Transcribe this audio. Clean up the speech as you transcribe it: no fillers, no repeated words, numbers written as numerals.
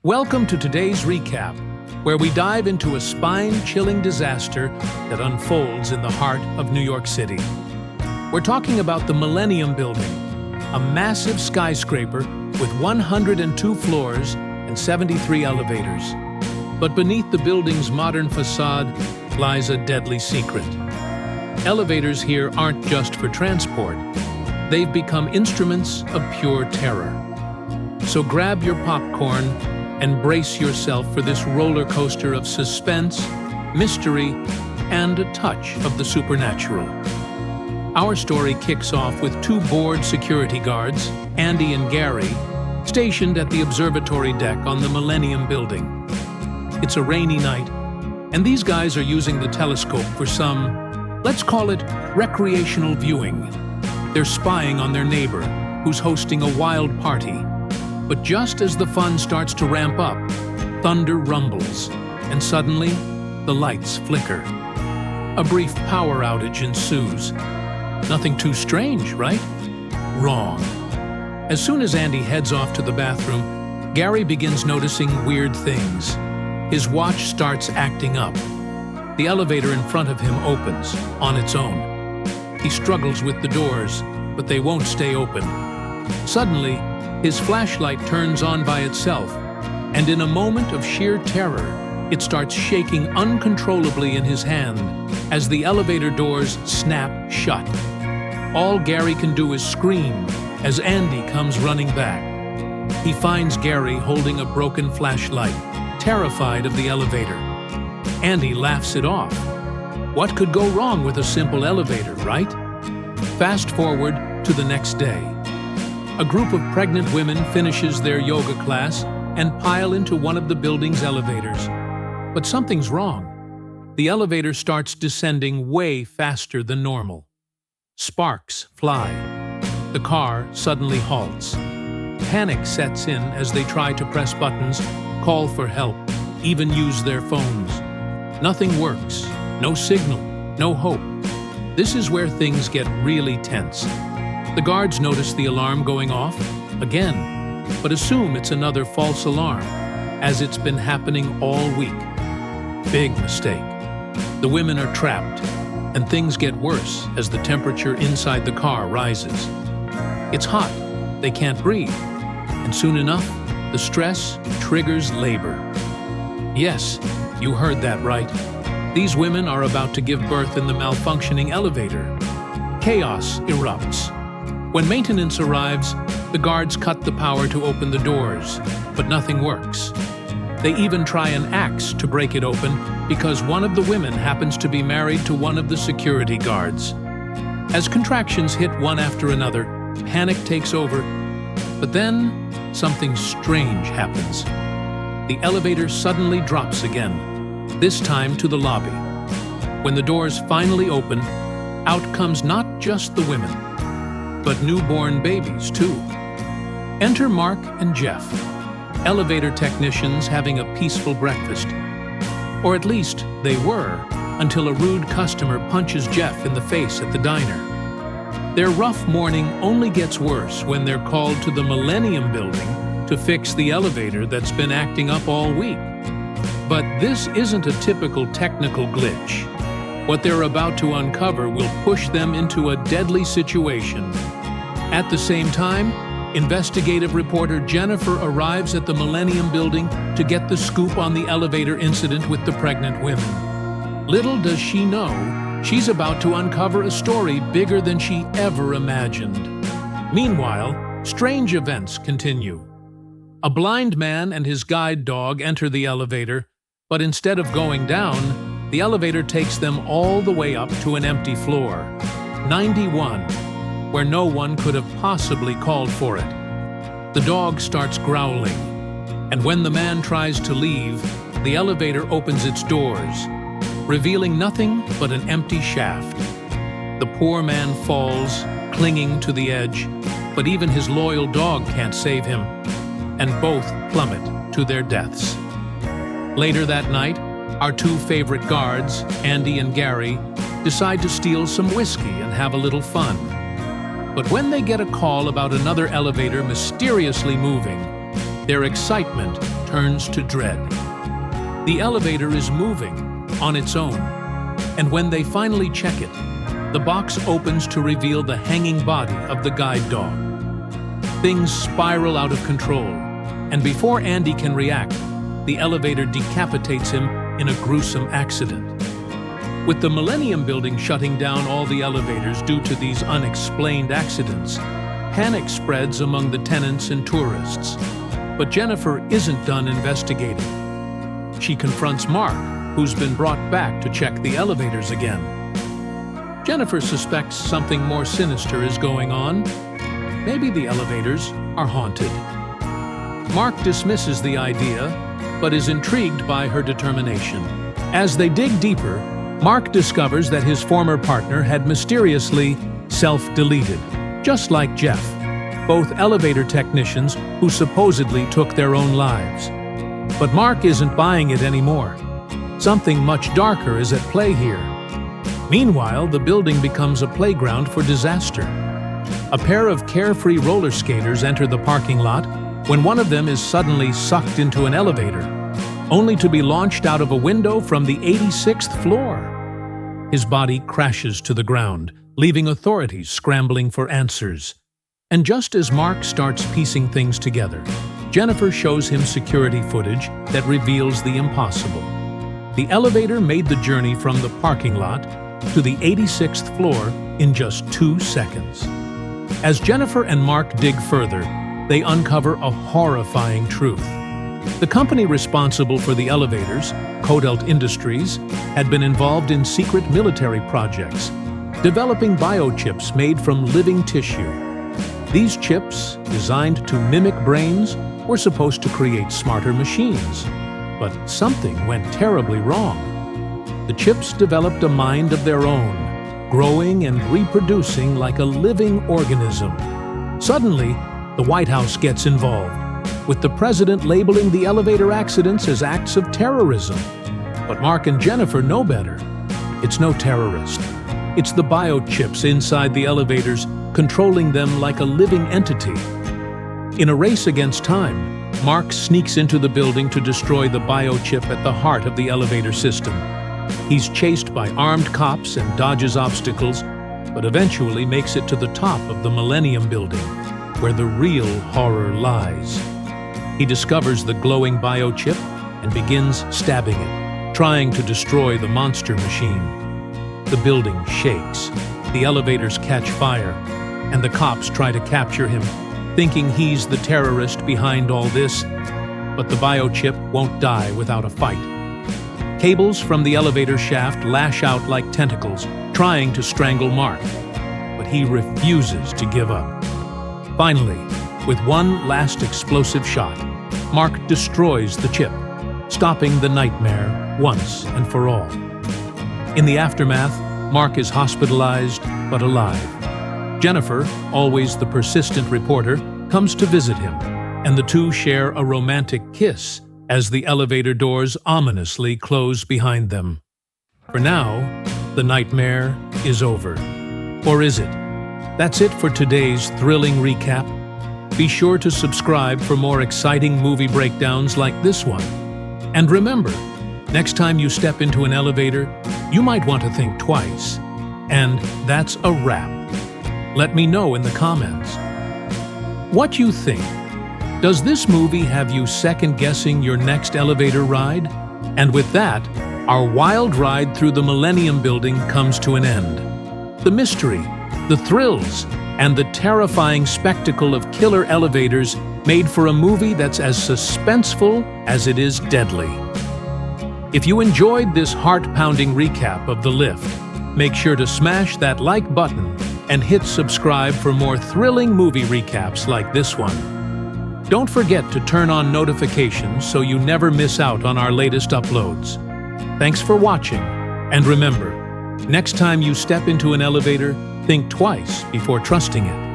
Welcome to today's recap, where we dive into a spine-chilling disaster that unfolds in the heart of New York City. We're talking about the Millennium Building, a massive skyscraper with 102 floors and 73 elevators. But beneath the building's modern facade lies a deadly secret. Elevators here aren't just for transport. They've become instruments of pure terror. So grab your popcorn and brace yourself for this roller coaster of suspense, mystery, and a touch of the supernatural. Our story kicks off with two bored security guards, Andy and Gary, stationed at the observatory deck on the Millennium Building. It's a rainy night, and these guys are using the telescope for some, let's call it, recreational viewing. They're spying on their neighbor, who's hosting a wild party. But just as the fun starts to ramp up, thunder rumbles, and suddenly, the lights flicker. A brief power outage ensues. Nothing too strange, right? Wrong. As soon as Andy heads off to the bathroom, Gary begins noticing weird things. His watch starts acting up. The elevator in front of him opens on its own. He struggles with the doors, but they won't stay open. Suddenly, his flashlight turns on by itself, and in a moment of sheer terror, it starts shaking uncontrollably in his hand as the elevator doors snap shut. All Gary can do is scream as Andy comes running back. He finds Gary holding a broken flashlight, terrified of the elevator. Andy laughs it off. What could go wrong with a simple elevator, right? Fast forward to the next day. A group of pregnant women finishes their yoga class and pile into one of the building's elevators. But something's wrong. The elevator starts descending way faster than normal. Sparks fly. The car suddenly halts. Panic sets in as they try to press buttons, call for help, even use their phones. Nothing works. No signal. No hope. This is where things get really tense. The guards notice the alarm going off again, but assume it's another false alarm, as it's been happening all week. Big mistake. The women are trapped, and things get worse as the temperature inside the car rises. It's hot, they can't breathe, and soon enough, the stress triggers labor. Yes, you heard that right. These women are about to give birth in the malfunctioning elevator. Chaos erupts. When maintenance arrives, the guards cut the power to open the doors, but nothing works. They even try an axe to break it open because one of the women happens to be married to one of the security guards. As contractions hit one after another, panic takes over, but then something strange happens. The elevator suddenly drops again, this time to the lobby. When the doors finally open, out comes not just the women, but newborn babies too. Enter Mark and Jeff, elevator technicians having a peaceful breakfast. Or at least they were, until a rude customer punches Jeff in the face at the diner. Their rough morning only gets worse when they're called to the Millennium Building to fix the elevator that's been acting up all week. But this isn't a typical technical glitch. What they're about to uncover will push them into a deadly situation. At the same time, investigative reporter Jennifer arrives at the Millennium Building to get the scoop on the elevator incident with the pregnant women. Little does she know, she's about to uncover a story bigger than she ever imagined. Meanwhile, strange events continue. A blind man and his guide dog enter the elevator, but instead of going down, the elevator takes them all the way up to an empty floor, 91, where no one could have possibly called for it. The dog starts growling, and when the man tries to leave, the elevator opens its doors, revealing nothing but an empty shaft. The poor man falls, clinging to the edge, but even his loyal dog can't save him, and both plummet to their deaths. Later that night, our two favorite guards, Andy and Gary, decide to steal some whiskey and have a little fun. But when they get a call about another elevator mysteriously moving, their excitement turns to dread. The elevator is moving on its own, and when they finally check it, the box opens to reveal the hanging body of the guide dog. Things spiral out of control, and before Andy can react, the elevator decapitates him in a gruesome accident. With the Millennium Building shutting down all the elevators due to these unexplained accidents, panic spreads among the tenants and tourists. But Jennifer isn't done investigating. She confronts Mark, who's been brought back to check the elevators again. Jennifer suspects something more sinister is going on. Maybe the elevators are haunted. Mark dismisses the idea, but is intrigued by her determination. As they dig deeper, Mark discovers that his former partner had mysteriously self-deleted, just like Jeff, both elevator technicians who supposedly took their own lives. But Mark isn't buying it anymore. Something much darker is at play here. Meanwhile, the building becomes a playground for disaster. A pair of carefree roller skaters enter the parking lot when one of them is suddenly sucked into an elevator, only to be launched out of a window from the 86th floor. His body crashes to the ground, leaving authorities scrambling for answers. And just as Mark starts piecing things together, Jennifer shows him security footage that reveals the impossible. The elevator made the journey from the parking lot to the 86th floor in just 2 seconds. As Jennifer and Mark dig further, they uncover a horrifying truth. The company responsible for the elevators, Kodelt Industries, had been involved in secret military projects, developing biochips made from living tissue. These chips, designed to mimic brains, were supposed to create smarter machines. But something went terribly wrong. The chips developed a mind of their own, growing and reproducing like a living organism. Suddenly, the White House gets involved, with the president labeling the elevator accidents as acts of terrorism. But Mark and Jennifer know better. It's no terrorist. It's the biochips inside the elevators, controlling them like a living entity. In a race against time, Mark sneaks into the building to destroy the biochip at the heart of the elevator system. He's chased by armed cops and dodges obstacles, but eventually makes it to the top of the Millennium Building, where the real horror lies. He discovers the glowing biochip and begins stabbing it, trying to destroy the monster machine. The building shakes, the elevators catch fire, and the cops try to capture him, thinking he's the terrorist behind all this. But the biochip won't die without a fight. Cables from the elevator shaft lash out like tentacles, trying to strangle Mark, but he refuses to give up. Finally, with one last explosive shot, Mark destroys the chip, stopping the nightmare once and for all. In the aftermath, Mark is hospitalized but alive. Jennifer, always the persistent reporter, comes to visit him, and the two share a romantic kiss as the elevator doors ominously close behind them. For now, the nightmare is over. Or is it? That's it for today's thrilling recap. Be sure to subscribe for more exciting movie breakdowns like this one. And remember, next time you step into an elevator, you might want to think twice. And that's a wrap. Let me know in the comments what you think. Does this movie have you second-guessing your next elevator ride? And with that, our wild ride through the Millennium Building comes to an end. The mystery, the thrills, and the terrifying spectacle of killer elevators made for a movie that's as suspenseful as it is deadly. If you enjoyed this heart-pounding recap of The Lift, make sure to smash that like button and hit subscribe for more thrilling movie recaps like this one. Don't forget to turn on notifications so you never miss out on our latest uploads. Thanks for watching, and remember, next time you step into an elevator, think twice before trusting it.